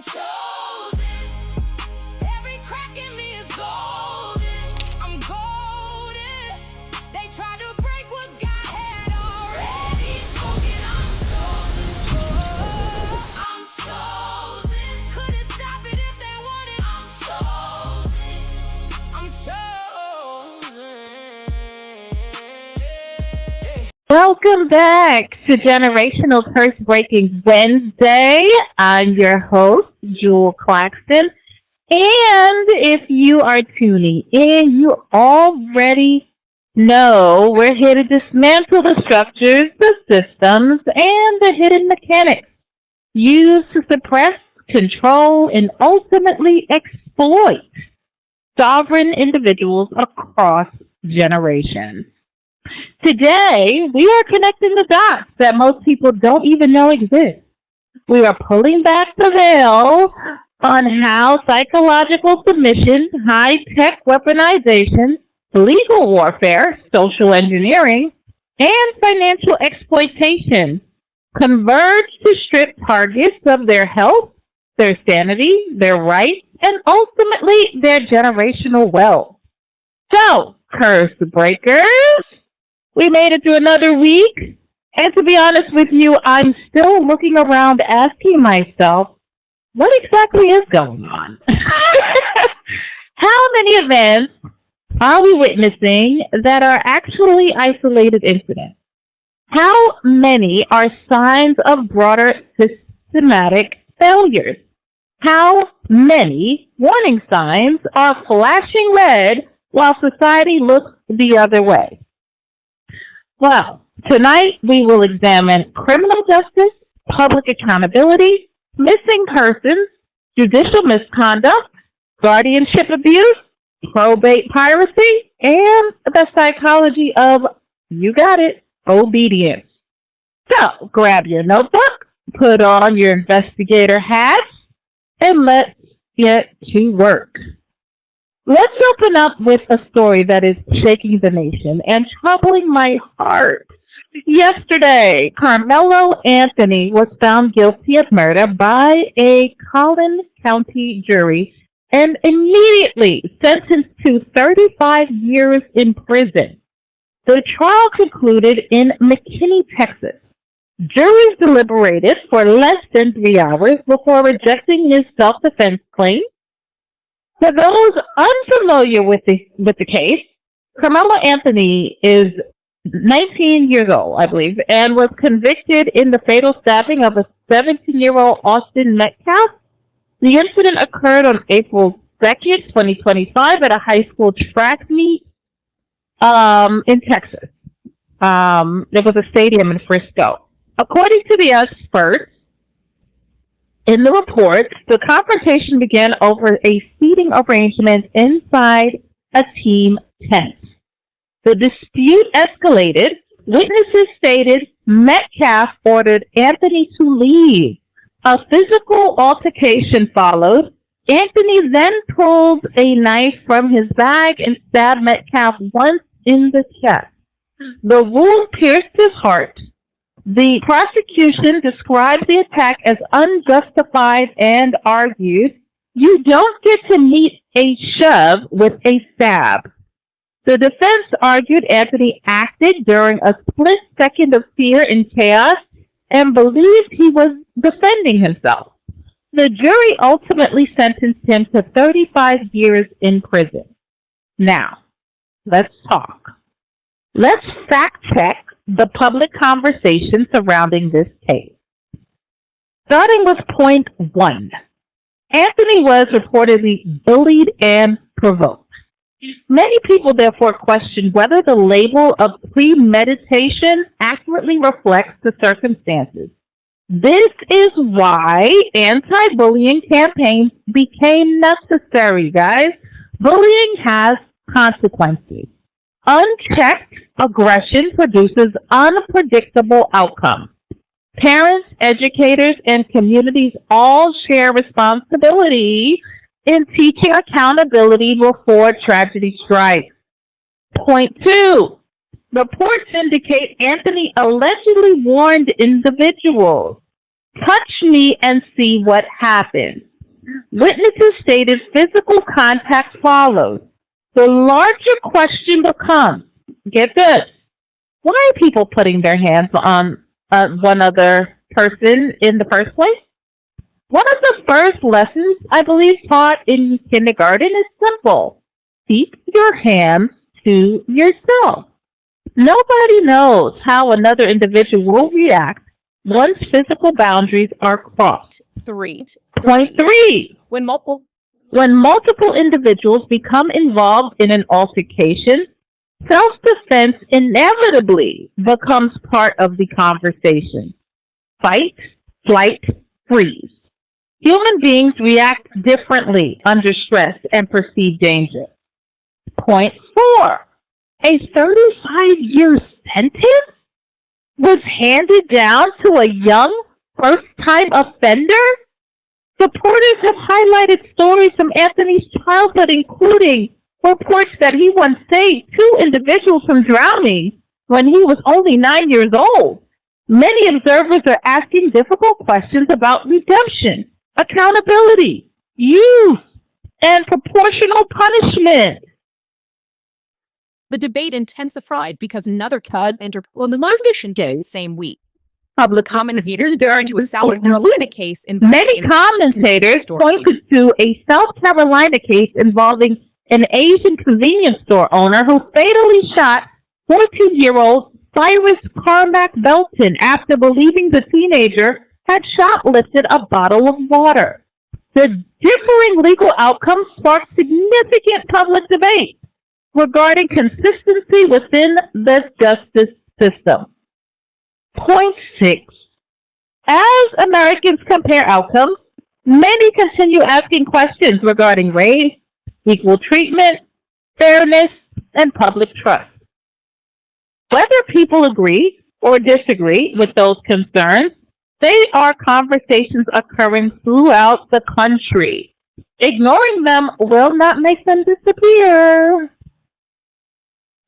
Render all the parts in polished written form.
chosen. Every crack in me is golden. I'm golden. They try to break what God had already spoken. I'm chosen. Oh, I'm chosen. Couldn't stop it if they wanted. I'm chosen. I'm chosen. Welcome back to Generational Curse Breaking Wednesday. I'm your host, Juel Claxton. And if you are tuning in, you already know we're here to dismantle the structures, the systems, and the hidden mechanics used to suppress, control, and ultimately exploit sovereign individuals across generations. Today, we are connecting the dots that most people don't even know exist. We are pulling back the veil on how psychological submission, high-tech weaponization, legal warfare, social engineering, and financial exploitation converge to strip targets of their health, their sanity, their rights, and ultimately their generational wealth. So, curse breakers, we made it through another week, and to be honest with you, I'm still looking around asking myself, what exactly is going on? How many events are we witnessing that are actually isolated incidents? How many are signs of broader systematic failures? How many warning signs are flashing red while society looks the other way? Well, tonight we will examine criminal justice, public accountability, missing persons, judicial misconduct, guardianship abuse, probate piracy, and the psychology of, you got it, obedience. So, grab your notebook, put on your investigator hats, and let's get to work. Let's open up with a story that is shaking the nation and troubling my heart. Yesterday, Karmelo Anthony was found guilty of murder by a Collin County jury and immediately sentenced to 35 years in prison. The trial concluded in McKinney, Texas. Juries deliberated for less than 3 hours before rejecting his self-defense claim. For those unfamiliar with the case, Karmelo Anthony is 19 years old, I believe, and was convicted in the fatal stabbing of a 17-year-old Austin Metcalf. The incident occurred on April 2nd, 2025 at a high school track meet in Texas. There was a stadium in Frisco. According to the experts, in the report, the confrontation began over a seating arrangement inside a team tent. The dispute escalated. Witnesses stated Metcalf ordered Anthony to leave. A physical altercation followed. Anthony then pulled a knife from his bag and stabbed Metcalf once in the chest. The wound pierced his heart. The prosecution described the attack as unjustified and argued, you don't get to meet a shove with a stab. The defense argued Anthony acted during a split second of fear and chaos and believed he was defending himself. The jury ultimately sentenced him to 35 years in prison. Now, let's talk. Let's fact check the public conversation surrounding this case. Starting with point 1. Anthony was reportedly bullied and provoked. Many people therefore questioned whether the label of premeditation accurately reflects the circumstances. This is why anti-bullying campaigns became necessary, guys. Bullying has consequences. Unchecked aggression produces unpredictable outcomes. Parents, educators, and communities all share responsibility in teaching accountability before tragedy strikes. Point 2. Reports indicate Anthony allegedly warned individuals, touch me and see what happens. Witnesses stated physical contact follows. The larger question becomes, get this, why are people putting their hands on one other person in the first place? One of the first lessons, I believe, taught in kindergarten is simple. Keep your hands to yourself. Nobody knows how another individual will react once physical boundaries are crossed. Point three. When multiple individuals become involved in an altercation, self-defense inevitably becomes part of the conversation. Fight, flight, freeze. Human beings react differently under stress and perceived danger. Point four. A 35-year sentence was handed down to a young first-time offender? Supporters have highlighted stories from Anthony's childhood, including reports that he once saved 2 individuals from drowning when he was only 9 years old. Many observers are asking difficult questions about redemption, accountability, youth, and proportional punishment. The debate intensified because another cut entered on the Musician Day same week. Public commentators during to a South Carolina case Many commentators pointed to a South Carolina case involving an Asian convenience store owner who fatally shot 14-year-old Cyrus Carmack Belton after believing the teenager had shoplifted a bottle of water. The differing legal outcomes sparked significant public debate regarding consistency within the justice system. Point 6. As Americans compare outcomes, many continue asking questions regarding race, equal treatment, fairness, and public trust. Whether people agree or disagree with those concerns, they are conversations occurring throughout the country. Ignoring them will not make them disappear.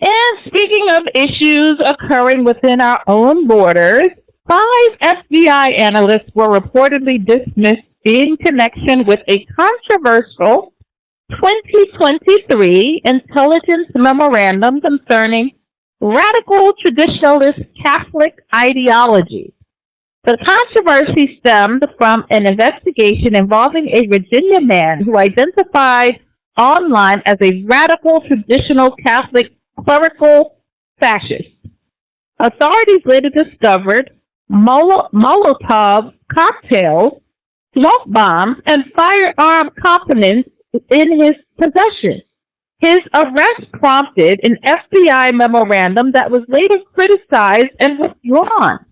And speaking of issues occurring within our own borders, 5 FBI analysts were reportedly dismissed in connection with a controversial 2023 intelligence memorandum concerning radical traditionalist Catholic ideology. The controversy stemmed from an investigation involving a Virginia man who identified online as a radical traditional Catholic clerical fascist. Authorities later discovered Molotov cocktails, smoke bombs, and firearm components in his possession. His arrest prompted an FBI memorandum that was later criticized and withdrawn.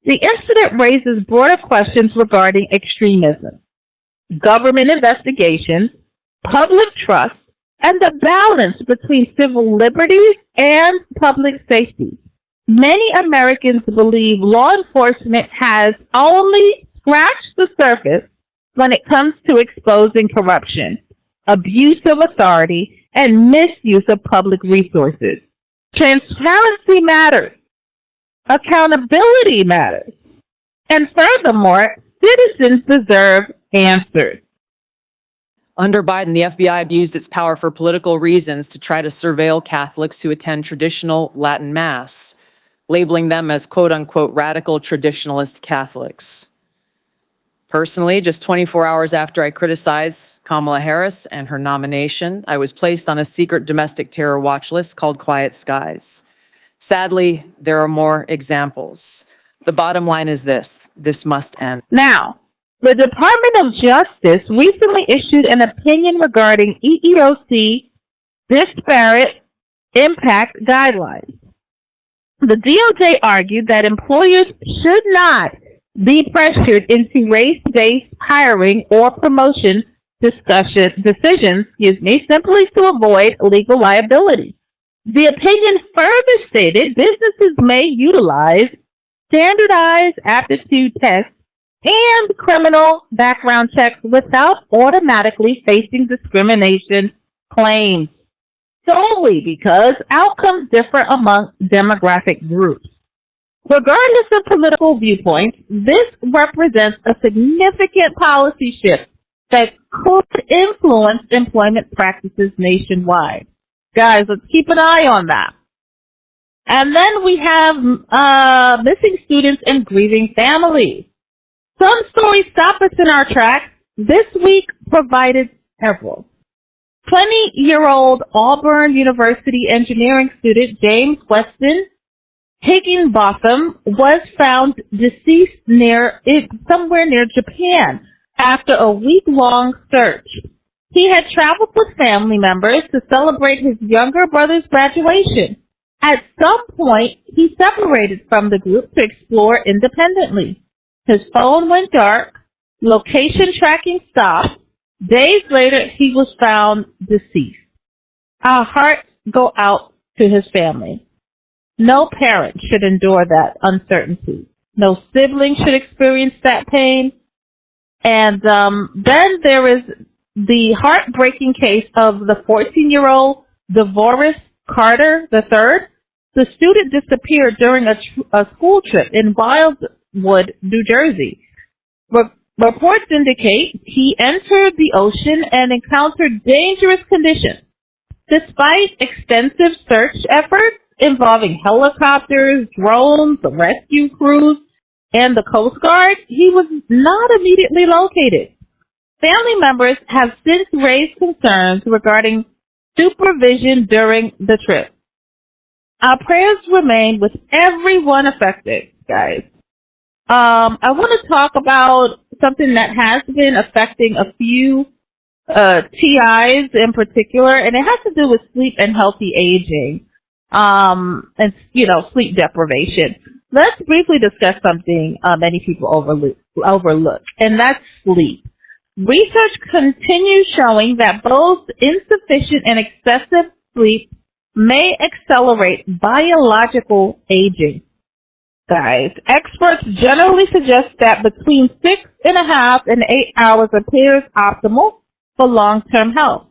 The incident raises broader questions regarding extremism, government investigations, public trust, and the balance between civil liberties and public safety. Many Americans believe law enforcement has only scratched the surface when it comes to exposing corruption, abuse of authority, and misuse of public resources. Transparency matters. Accountability matters. And furthermore, citizens deserve answers. Under Biden, the FBI abused its power for political reasons to try to surveil Catholics who attend traditional Latin Mass, labeling them as quote-unquote radical traditionalist Catholics. Personally, just 24 hours after I criticized Kamala Harris and her nomination, I was placed on a secret domestic terror watch list called Quiet Skies. Sadly, there are more examples. The bottom line is this must end. Now, the Department of Justice recently issued an opinion regarding EEOC disparate impact guidelines. The DOJ argued that employers should not be pressured into race-based hiring or promotion decisions, simply to avoid legal liability. The opinion further stated businesses may utilize standardized aptitude tests and criminal background checks without automatically facing discrimination claims, solely because outcomes differ among demographic groups. Regardless of political viewpoints, this represents a significant policy shift that could influence employment practices nationwide. Guys, let's keep an eye on that. And then we have missing students and grieving families. Some stories stop us in our tracks. This week provided several. 20-year-old Auburn University engineering student James Weston Higginbotham was found deceased somewhere near Japan after a week-long search. He had traveled with family members to celebrate his younger brother's graduation. At some point, he separated from the group to explore independently. His phone went dark, location tracking stopped. Days later, he was found deceased. Our hearts go out to his family. No parent should endure that uncertainty. No sibling should experience that pain. And then there is the heartbreaking case of the 14-year-old DeVoris Carter III. The student disappeared during a school trip in Wildwood, New Jersey. Reports indicate he entered the ocean and encountered dangerous conditions. Despite extensive search efforts involving helicopters, drones, rescue crews, and the Coast Guard, he was not immediately located. Family members have since raised concerns regarding supervision during the trip. Our prayers remain with everyone affected, guys. I want to talk about something that has been affecting a few TIs in particular, and it has to do with sleep and healthy aging, and sleep deprivation. Let's briefly discuss something many people overlook, and that's sleep. Research continues showing that both insufficient and excessive sleep may accelerate biological aging. Guys, experts generally suggest that between 6.5 and 8 hours appears optimal for long-term health.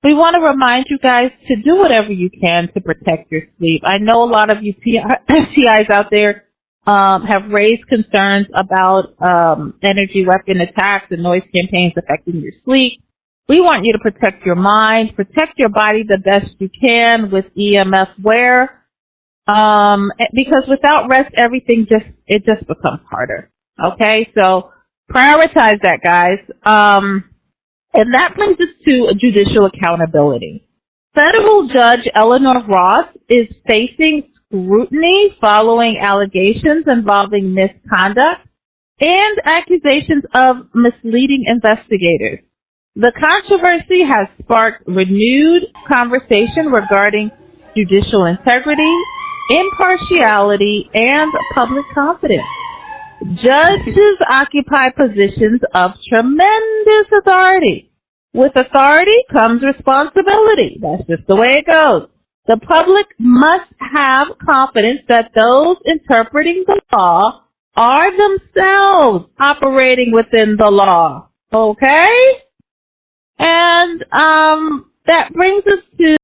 We want to remind you guys to do whatever you can to protect your sleep. I know a lot of you TIs out there have raised concerns about energy weapon attacks and noise campaigns affecting your sleep. We want you to protect your mind, protect your body the best you can with EMF wear. Because without rest, everything just becomes harder. Okay, so prioritize that, guys. And that brings us to judicial accountability. Federal Judge Eleanor Ross is facing scrutiny following allegations involving misconduct and accusations of misleading investigators. The controversy has sparked renewed conversation regarding judicial integrity, impartiality, and public confidence. Judges occupy positions of tremendous authority. With authority comes responsibility. That's just the way it goes. The public must have confidence that those interpreting the law are themselves operating within the law. Okay? And that brings us to